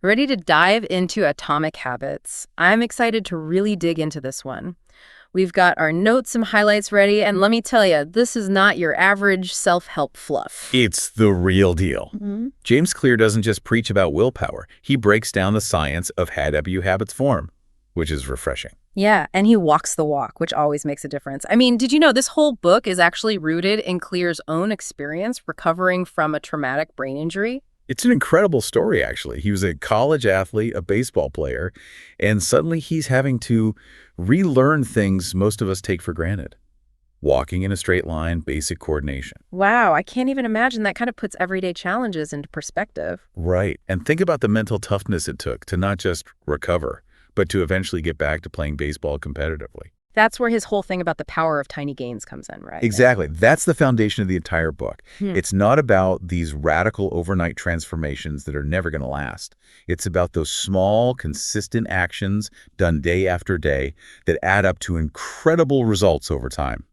Ready to dive into atomic habits? I'm excited to really dig into this one. We've got our notes and highlights ready, and let me tell you, this is not your average self-help fluff. It's the real deal. Mhm. James Clear doesn't just preach about willpower. He breaks down the science of how habits form, which is refreshing. Yeah, and he walks the walk, which always makes a difference. I mean, did you know this whole book is actually rooted in Clear's own experience recovering from a traumatic brain injury? It's an incredible story, actually. He was a college athlete, a baseball player, and suddenly he's having to relearn things most of us take for granted. Walking in a straight line, basic coordination. Wow, I can't even imagine. That kind of puts everyday challenges into perspective. Right. And think about the mental toughness it took to not just recover, but to eventually get back to playing baseball competitively. That's where his whole thing about the power of tiny gains comes in, right? Exactly. That's the foundation of the entire book. Hmm. It's not about these radical overnight transformations that are never going to last. It's about those small, consistent actions done day after day that add up to incredible results over time.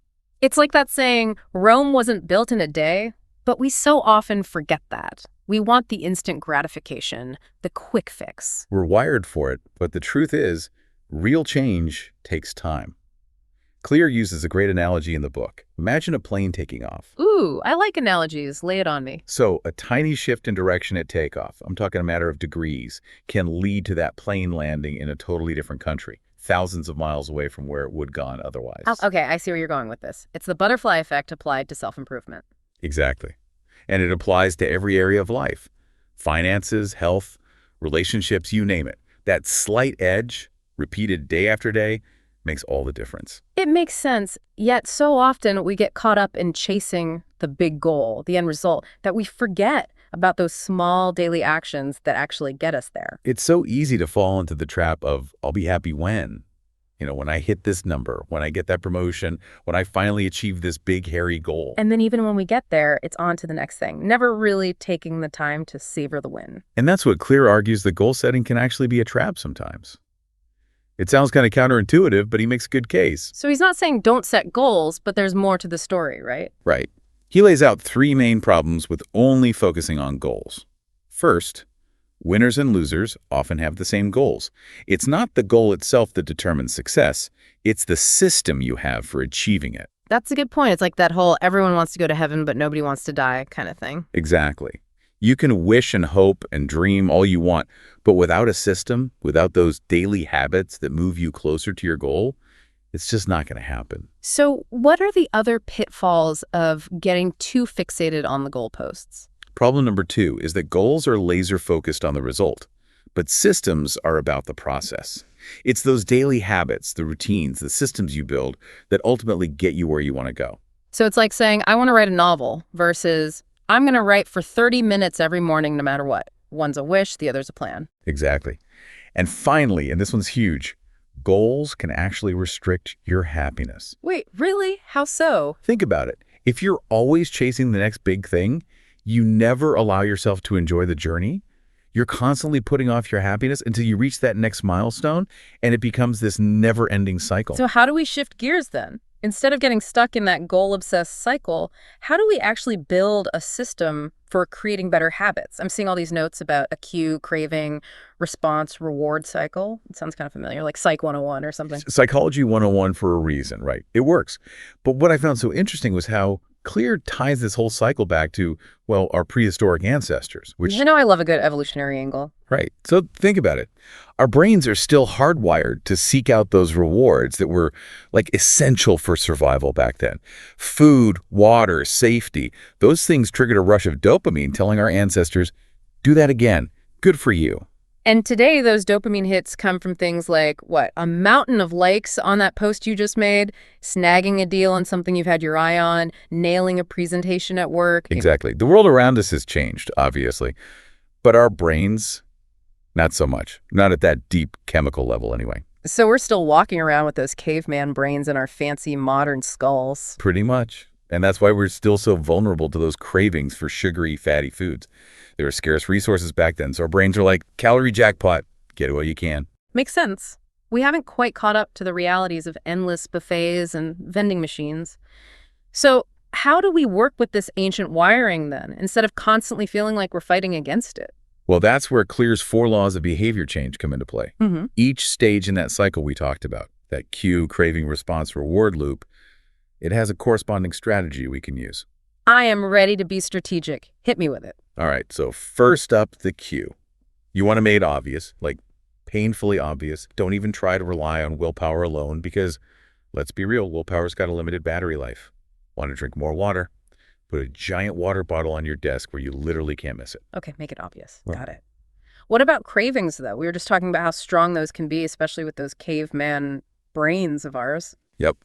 It's like that saying, Rome wasn't built in a day, but we so often forget that. We want the instant gratification, the quick fix. We're wired for it, but the truth is, real change takes time. Clear uses a great analogy in the book. Imagine a plane taking off. Ooh, I like analogies. Lay it on me. So a tiny shift in direction at takeoff, I'm talking a matter of degrees, can lead to that plane landing in a totally different country, thousands of miles away from where it would gone otherwise. Oh, okay, I see where you're going with this. It's the butterfly effect applied to self-improvement. Exactly. And it applies to every area of life. Finances, health, relationships, you name it. That slight edge, repeated day after day, makes all the difference. It makes sense, yet so often we get caught up in chasing the big goal, the end result, that we forget about those small daily actions that actually get us there. It's so easy to fall into the trap of, I'll be happy when. When I hit this number, when I get that promotion, when I finally achieve this big, hairy goal. And then even when we get there, it's on to the next thing, never really taking the time to savor the win. And that's what Clear argues that goal setting can actually be a trap sometimes. It sounds kind of counterintuitive, but he makes a good case. So he's not saying don't set goals, but there's more to the story, right? Right. He lays out three main problems with only focusing on goals. First, winners and losers often have the same goals. It's not the goal itself that determines success. It's the system you have for achieving it. That's a good point. It's like that whole everyone wants to go to heaven, but nobody wants to die kind of thing. Exactly. You can wish and hope and dream all you want, but without a system, without those daily habits that move you closer to your goal, it's just not going to happen. So what are the other pitfalls of getting too fixated on the goalposts? Problem number 2 is that goals are laser focused on the result, but systems are about the process. It's those daily habits, the routines, the systems you build that ultimately get you where you want to go. So it's like saying, I want to write a novel versus I'm going to write for 30 minutes every morning no matter what. One's a wish, the other's a plan. Exactly. And finally, and this one's huge, goals can actually restrict your happiness. Wait, really? How so? Think about it. If you're always chasing the next big thing, you never allow yourself to enjoy the journey. You're constantly putting off your happiness until you reach that next milestone, and it becomes this never-ending cycle. So how do we shift gears then? Instead of getting stuck in that goal-obsessed cycle, how do we actually build a system for creating better habits? I'm seeing all these notes about a cue, craving, response, reward cycle. It sounds kind of familiar, like Psych 101 or something. Psychology 101 for a reason, right? It works. But what I found so interesting was how Clear ties this whole cycle back to, well, our prehistoric ancestors, which... You know I love a good evolutionary angle. Right. So think about it. Our brains are still hardwired to seek out those rewards that were like essential for survival back then. Food, water, safety, those things triggered a rush of dopamine telling our ancestors, do that again. Good for you. And today, those dopamine hits come from things like, what, a mountain of likes on that post you just made, snagging a deal on something you've had your eye on, nailing a presentation at work. Exactly. The world around us has changed, obviously. But our brains, not so much. Not at that deep chemical level, anyway. So we're still walking around with those caveman brains in our fancy modern skulls. Pretty much. And that's why we're still so vulnerable to those cravings for sugary, fatty foods. There were scarce resources back then, so our brains are like, calorie jackpot, get it while you can. Makes sense. We haven't quite caught up to the realities of endless buffets and vending machines. So how do we work with this ancient wiring then, instead of constantly feeling like we're fighting against it? Well, that's where Clear's 4 laws of behavior change come into play. Hmm. Each stage in that cycle we talked about, that cue, craving, response, reward loop, it has a corresponding strategy we can use. I am ready to be strategic. Hit me with it. All right, so first up, the cue. You want to make it obvious, like painfully obvious. Don't even try to rely on willpower alone because, let's be real, willpower's got a limited battery life. Want to drink more water? Put a giant water bottle on your desk where you literally can't miss it. Okay, make it obvious. Right. Got it. What about cravings, though? We were just talking about how strong those can be, especially with those caveman brains of ours. Yep.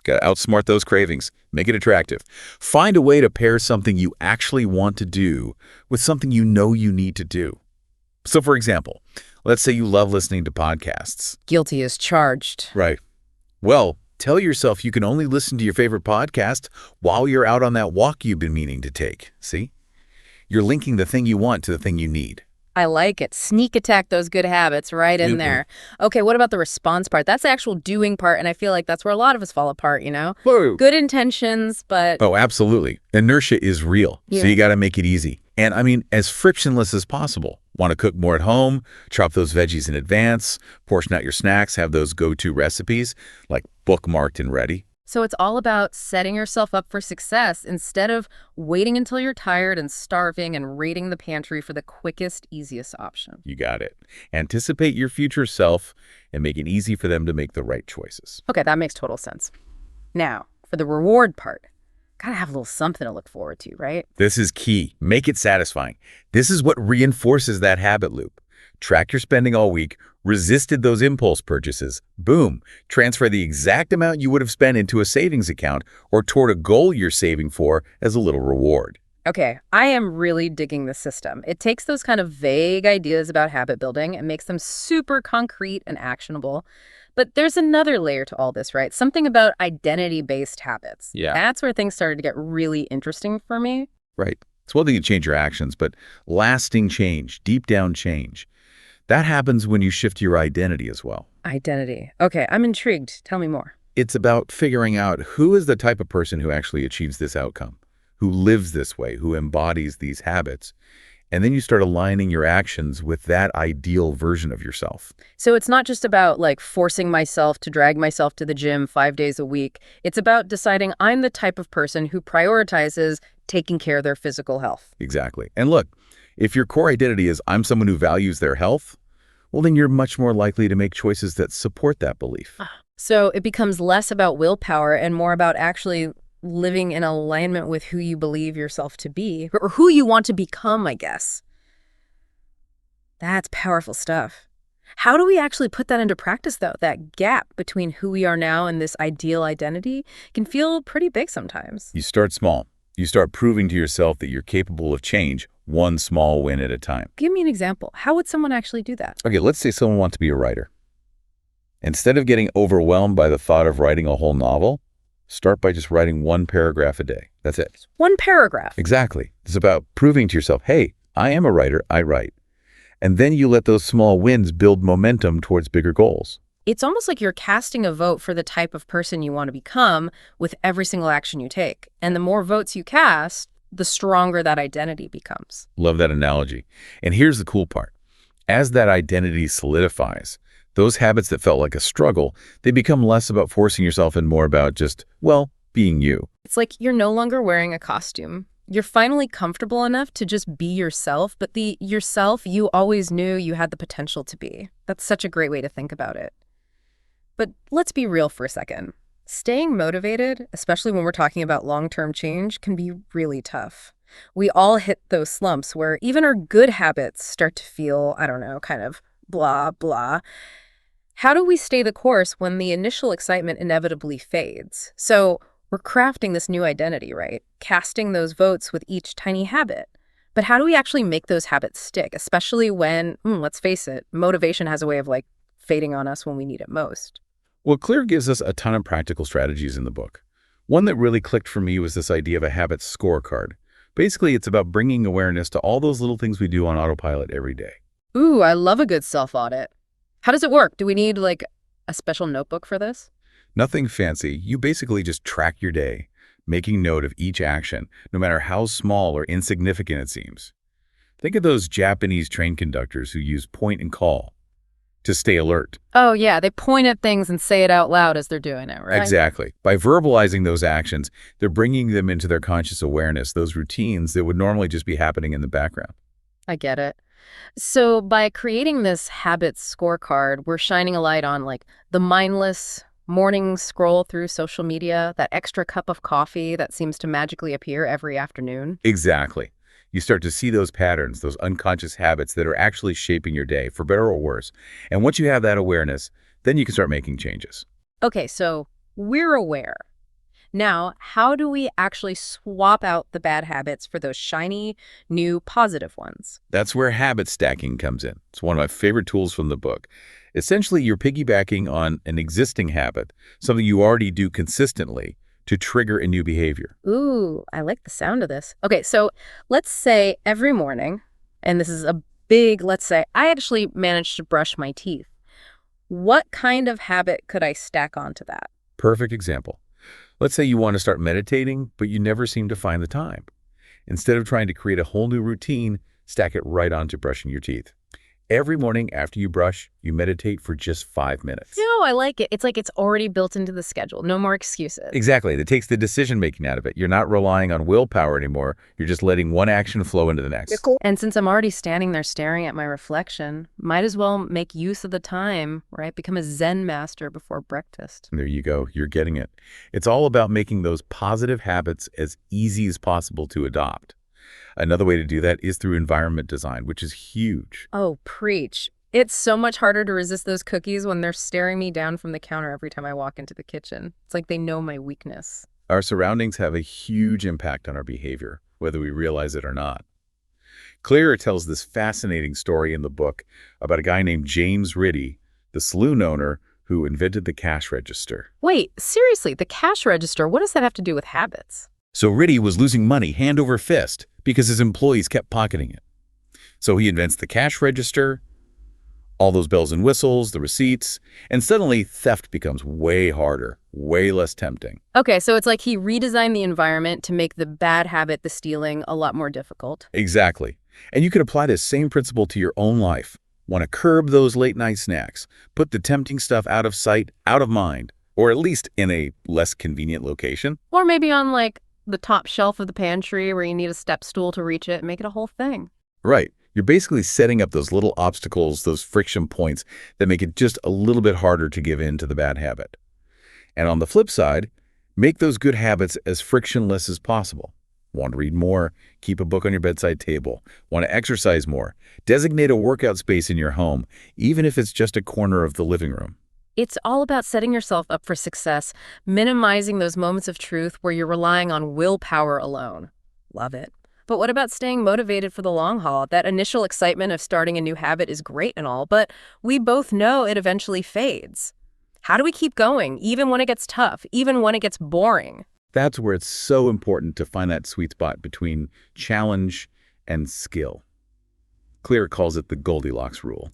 Got to outsmart those cravings. Make it attractive. Find a way to pair something you actually want to do with something you know you need to do. So, for example, let's say you love listening to podcasts. Guilty as charged. Right. Well, tell yourself you can only listen to your favorite podcast while you're out on that walk you've been meaning to take. See? You're linking the thing you want to the thing you need. I like it. Sneak attack those good habits right in there. Okay, what about the response part? That's the actual doing part, and I feel like that's where a lot of us fall apart, you know? Whoa. Good intentions, but... Oh, absolutely. Inertia is real, Yeah. so you got to make it easy. And I mean, as frictionless as possible. Want to cook more at home? Chop those veggies in advance, portion out your snacks, have those go-to recipes, like bookmarked and ready. So it's all about setting yourself up for success instead of waiting until you're tired and starving and raiding the pantry for the quickest, easiest option. You got it. Anticipate your future self and make it easy for them to make the right choices. Okay, that makes total sense. Now, for the reward part, gotta have a little something to look forward to, right? This is key. Make it satisfying. This is what reinforces that habit loop. Track your spending all week, resisted those impulse purchases. Boom. Transfer the exact amount you would have spent into a savings account or toward a goal you're saving for as a little reward. Okay, I am really digging this system. It takes those kind of vague ideas about habit building and makes them super concrete and actionable. But there's another layer to all this, right? Something about identity-based habits. Yeah. That's where things started to get really interesting for me. Right. It's one thing to change your actions, but lasting change, deep down change, that happens when you shift your identity as well. Identity. Okay, I'm intrigued. Tell me more. It's about figuring out who is the type of person who actually achieves this outcome, who lives this way, who embodies these habits. And then you start aligning your actions with that ideal version of yourself. So it's not just about like forcing myself to drag myself to the gym 5 days a week. It's about deciding I'm the type of person who prioritizes taking care of their physical health. Exactly. And look, if your core identity is I'm someone who values their health, well, then you're much more likely to make choices that support that belief. So it becomes less about willpower and more about actually living in alignment with who you believe yourself to be, or who you want to become, I guess. That's powerful stuff. How do we actually put that into practice, though? That gap between who we are now and this ideal identity can feel pretty big sometimes. You start small. You start proving to yourself that you're capable of change, one small win at a time. Give me an example. How would someone actually do that? Okay, let's say someone wants to be a writer. Instead of getting overwhelmed by the thought of writing a whole novel, start by just writing 1 paragraph a day. That's it. 1 paragraph. Exactly. It's about proving to yourself, hey, I am a writer, I write. And then you let those small wins build momentum towards bigger goals. It's almost like you're casting a vote for the type of person you want to become with every single action you take. And the more votes you cast, the stronger that identity becomes. Love that analogy. And here's the cool part. As that identity solidifies, those habits that felt like a struggle, they become less about forcing yourself and more about just, well, being you. It's like you're no longer wearing a costume. You're finally comfortable enough to just be yourself, but the yourself you always knew you had the potential to be. That's such a great way to think about it. But let's be real for a second. Staying motivated, especially when we're talking about long-term change, can be really tough. We all hit those slumps where even our good habits start to feel, I don't know, kind of blah, blah. How do we stay the course when the initial excitement inevitably fades? So we're crafting this new identity, right? Casting those votes with each tiny habit. But how do we actually make those habits stick, especially when, let's face it, motivation has a way of like fading on us when we need it most? Well, Clear gives us a ton of practical strategies in the book. One that really clicked for me was this idea of a habit scorecard. Basically, it's about bringing awareness to all those little things we do on autopilot every day. Ooh, I love a good self-audit. How does it work? Do we need like a special notebook for this? Nothing fancy. You basically just track your day, making note of each action, no matter how small or insignificant it seems. Think of those Japanese train conductors who use point and call to stay alert. Oh, yeah, they point at things and say it out loud as they're doing it, right? Exactly. By verbalizing those actions, they're bringing them into their conscious awareness, those routines that would normally just be happening in the background. I get it. So by creating this habits scorecard, we're shining a light on like the mindless morning scroll through social media, that extra cup of coffee that seems to magically appear every afternoon. Exactly. You start to see those patterns, those unconscious habits that are actually shaping your day, for better or worse. And once you have that awareness, then you can start making changes. Okay, so we're aware. Now, how do we actually swap out the bad habits for those shiny, new, positive ones? That's where habit stacking comes in. It's one of my favorite tools from the book. Essentially, you're piggybacking on an existing habit, something you already do consistently, to trigger a new behavior. Ooh, I like the sound of this. Okay, so let's say every morning, and this is a big, let's say, I actually managed to brush my teeth. What kind of habit could I stack onto that? Perfect example. Let's say you want to start meditating, but you never seem to find the time. Instead of trying to create a whole new routine, stack it right onto brushing your teeth. Every morning after you brush, you meditate for just 5 minutes. No, I like it. It's like it's already built into the schedule. No more excuses. Exactly. That takes the decision-making out of it. You're not relying on willpower anymore. You're just letting one action flow into the next. Cool. And since I'm already standing there staring at my reflection, might as well make use of the time, right? Become a Zen master before breakfast. There you go. You're getting it. It's all about making those positive habits as easy as possible to adopt. Another way to do that is through environment design, which is huge. Oh, preach. It's so much harder to resist those cookies when they're staring me down from the counter every time I walk into the kitchen. It's like they know my weakness. Our surroundings have a huge impact on our behavior, whether we realize it or not. Clear tells this fascinating story in the book about a guy named James Ritty, the saloon owner who invented the cash register. Wait, seriously, the cash register, what does that have to do with habits? So Ritty was losing money hand over fist because his employees kept pocketing it. So he invents the cash register, all those bells and whistles, the receipts, and suddenly theft becomes way harder, way less tempting. Okay, so it's like he redesigned the environment to make the bad habit, the stealing, a lot more difficult. Exactly. And you can apply this same principle to your own life. Want to curb those late night snacks, put the tempting stuff out of sight, out of mind, or at least in a less convenient location. Or maybe on like the top shelf of the pantry where you need a step stool to reach it, make it a whole thing. Right. You're basically setting up those little obstacles, those friction points that make it just a little bit harder to give in to the bad habit. And on the flip side, make those good habits as frictionless as possible. Want to read more? Keep a book on your bedside table. Want to exercise more? Designate a workout space in your home, even if it's just a corner of the living room. It's all about setting yourself up for success, minimizing those moments of truth where you're relying on willpower alone. Love it. But what about staying motivated for the long haul? That initial excitement of starting a new habit is great and all, but we both know it eventually fades. How do we keep going, even when it gets tough, even when it gets boring? That's where it's so important to find that sweet spot between challenge and skill. Clear calls it the Goldilocks rule.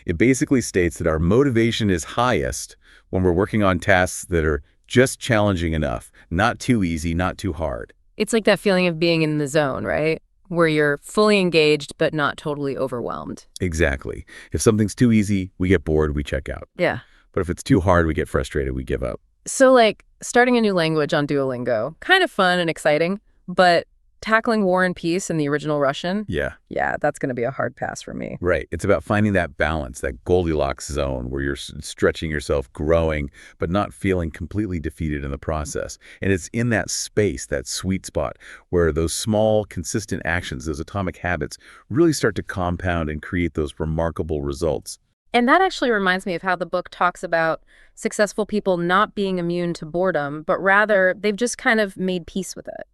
It basically states that our motivation is highest when we're working on tasks that are just challenging enough, not too easy, not too hard. It's like that feeling of being in the zone, right? Where you're fully engaged but not totally overwhelmed. Exactly. If something's too easy, we get bored, we check out. Yeah. But if it's too hard, we get frustrated, we give up. So like starting a new language on Duolingo, kind of fun and exciting, but tackling War and Peace in the original Russian, Yeah. that's going to be a hard pass for me. Right. It's about finding that balance, that Goldilocks zone where you're stretching yourself, growing, but not feeling completely defeated in the process. And it's in that space, that sweet spot, where those small, consistent actions, those atomic habits, really start to compound and create those remarkable results. And that actually reminds me of how the book talks about successful people not being immune to boredom, but rather they've just kind of made peace with it.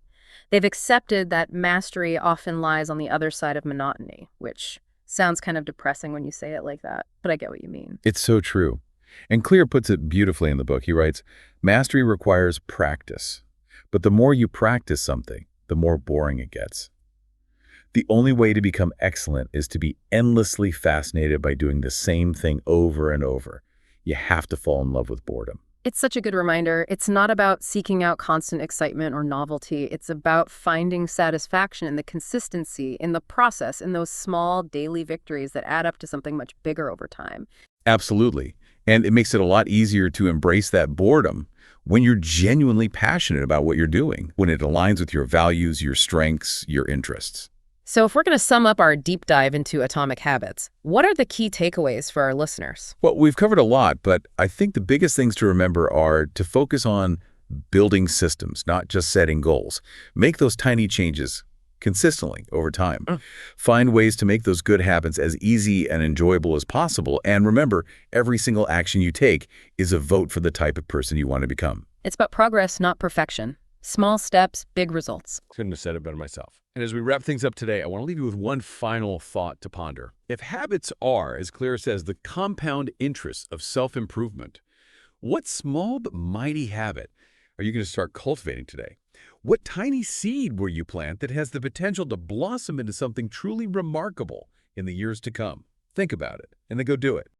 They've accepted that mastery often lies on the other side of monotony, which sounds kind of depressing when you say it like that, but I get what you mean. It's so true. And Clear puts it beautifully in the book. He writes, mastery requires practice, but the more you practice something, the more boring it gets. The only way to become excellent is to be endlessly fascinated by doing the same thing over and over. You have to fall in love with boredom. It's such a good reminder. It's not about seeking out constant excitement or novelty. It's about finding satisfaction in the consistency, in the process, in those small daily victories that add up to something much bigger over time. Absolutely. And it makes it a lot easier to embrace that boredom when you're genuinely passionate about what you're doing, when it aligns with your values, your strengths, your interests. So, if we're going to sum up our deep dive into atomic habits, what are the key takeaways for our listeners? Well, we've covered a lot, but I think the biggest things to remember are to focus on building systems, not just setting goals. Make those tiny changes consistently over time. Mm. Find ways to make those good habits as easy and enjoyable as possible. And remember, every single action you take is a vote for the type of person you want to become. It's about progress, not perfection. Small steps, big results. Couldn't have said it better myself. And as we wrap things up today, I want to leave you with one final thought to ponder. If habits are, as Claire says, the compound interest of self-improvement, what small but mighty habit are you going to start cultivating today? What tiny seed will you plant that has the potential to blossom into something truly remarkable in the years to come? Think about it, and then go do it.